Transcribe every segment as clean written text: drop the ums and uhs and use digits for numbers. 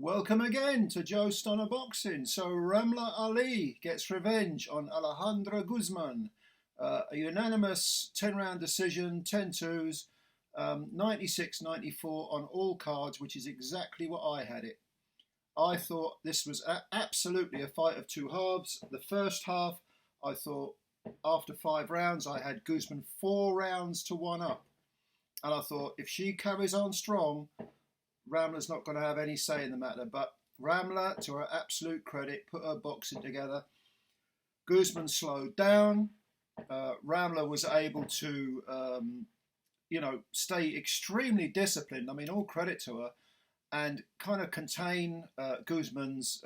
Welcome again to Joe Stunner Boxing. So Ramla Ali gets revenge on Alejandro Guzman. A unanimous 10-round decision, 10-2s, 96-94 on all cards, which is exactly what I had it. I thought this was absolutely a fight of two halves. The first half, I thought after 5 rounds, I had Guzman 4 rounds to 1 up. And I thought if she carries on strong, Ramla's not going to have any say in the matter. But Ramla, to her absolute credit, put her boxing together. Guzman slowed down. Ramla was able to, stay extremely disciplined. I mean, all credit to her. And kind of contain Guzman's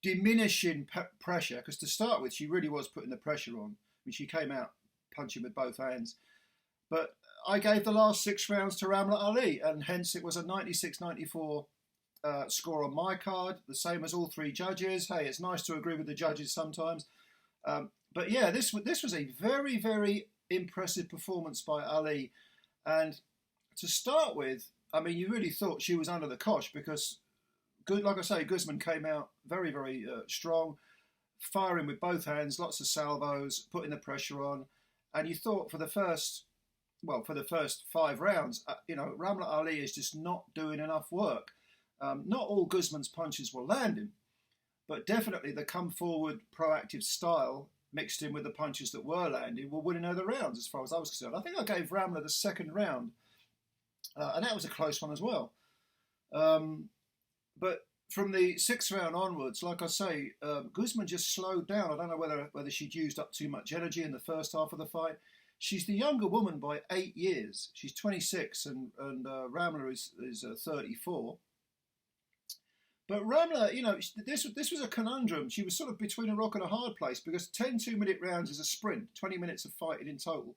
diminishing pressure. Because to start with, she really was putting the pressure on. I mean, she came out punching with both hands. But I gave the last 6 rounds to Ramla Ali, and hence it was a 96-94 score on my card, the same as all 3 judges. Hey, it's nice to agree with the judges sometimes. But yeah, this was a very, very impressive performance by Ali. And to start with, I mean, you really thought she was under the cosh because, like I say, Guzman came out very, very strong, firing with both hands, lots of salvos, putting the pressure on. And you thought for the first 5 rounds, Ramla Ali is just not doing enough work. Not all Guzman's punches were landing, but definitely the come forward, proactive style mixed in with the punches that were landing were winning her the rounds as far as I was concerned. I think I gave Ramla the second round, and that was a close one as well. But from the 6th round onwards, like I say, Guzman just slowed down. I don't know whether she'd used up too much energy in the first half of the fight. She's the younger woman by 8 years. She's 26 and Ramla is 34. But Ramla, this was a conundrum. She was sort of between a rock and a hard place because 10 2-minute rounds is a sprint, 20 minutes of fighting in total.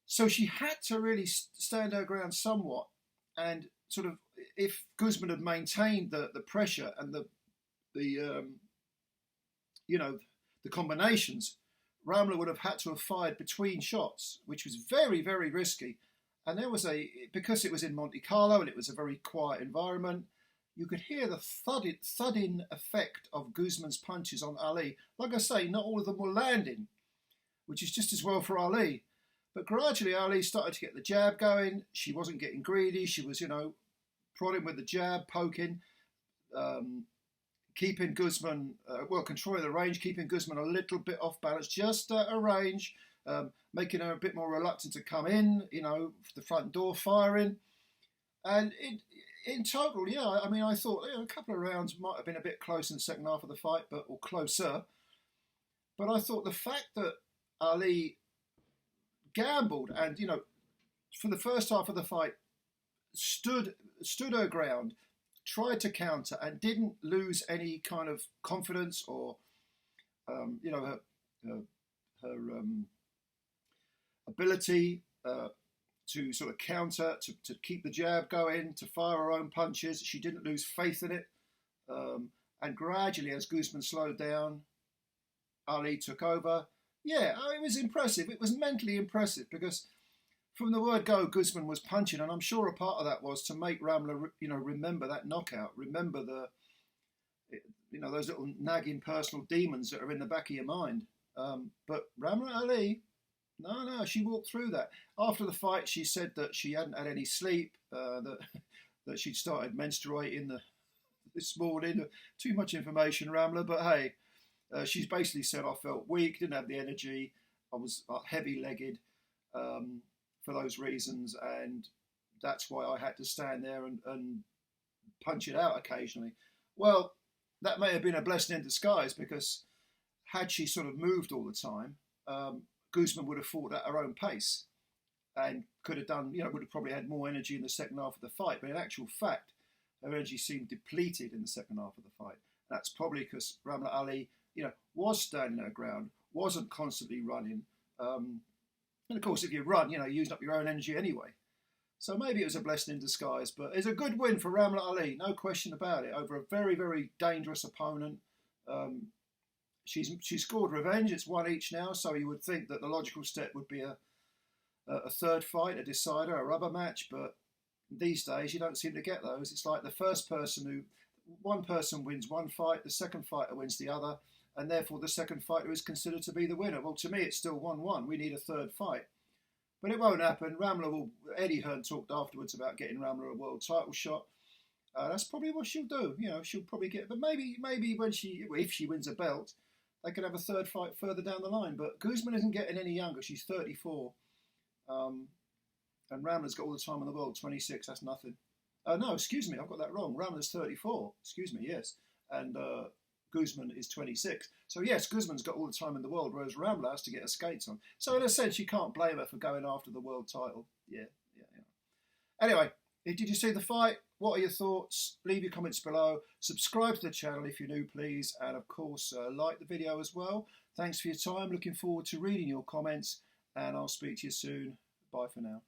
So she had to really stand her ground somewhat. And sort of, if Guzman had maintained the pressure and the combinations, Ramla would have had to have fired between shots, which was very, very risky. And because it was in Monte Carlo and it was a very quiet environment, you could hear the thudding effect of Guzman's punches on Ali. Like I say, not all of them were landing, which is just as well for Ali. But gradually Ali started to get the jab going. She wasn't getting greedy. She was, prodding with the jab, poking, keeping Guzman, controlling the range, keeping Guzman a little bit off balance, just a range, making her a bit more reluctant to come in, the front door firing. And in total, I mean, I thought a couple of rounds might have been a bit close in the second half of the fight, or closer. But I thought the fact that Ali gambled and, for the first half of the fight, stood her ground, tried to counter and didn't lose any kind of confidence or, her ability to sort of counter, to keep the jab going, to fire her own punches. She didn't lose faith in it. And gradually, as Guzman slowed down, Ali took over. Yeah, it was impressive. It was mentally impressive because from the word go, Guzman was punching, and I'm sure a part of that was to make Ramla, remember that knockout, remember those little nagging personal demons that are in the back of your mind. But Ramla Ali, no, she walked through that. After the fight, she said that she hadn't had any sleep, that she'd started menstruating this morning. Too much information, Ramla, but hey, she's basically said I felt weak, didn't have the energy, I was heavy-legged. For those reasons, and that's why I had to stand there and punch it out occasionally. Well, that may have been a blessing in disguise because had she sort of moved all the time, Guzman would have fought at her own pace and could have done, would have probably had more energy in the second half of the fight. But in actual fact, her energy seemed depleted in the second half of the fight. That's probably because Ramla Ali, was standing her ground, wasn't constantly running. And of course, if you run, you're using up your own energy anyway. So maybe it was a blessing in disguise, but it's a good win for Ramla Ali, no question about it, over a very, very dangerous opponent. She's scored revenge. It's 1 each now, so you would think that the logical step would be a third fight, a decider, a rubber match, but These days, you don't seem to get those. It's like one person wins one fight, the second fighter wins the other, and therefore the second fighter is considered to be the winner. Well, to me, it's still 1-1. We need a third fight. But it won't happen. Eddie Hearn talked afterwards about getting Ramla a world title shot. That's probably what she'll do. She'll probably get, but maybe if she wins a belt, they could have a third fight further down the line. But Guzman isn't getting any younger. She's 34. And Ramla's got all the time in the world, 26, that's nothing. No, excuse me, I've got that wrong. Ramla's 34, excuse me, yes. And Guzman is 26. So yes, Guzman's got all the time in the world, whereas Ramla has to get her skates on. So in a sense, you can't blame her for going after the world title. Yeah. Anyway, did you see the fight? What are your thoughts? Leave your comments below. Subscribe to the channel if you're new, please. And of course, like the video as well. Thanks for your time. Looking forward to reading your comments. And I'll speak to you soon. Bye for now.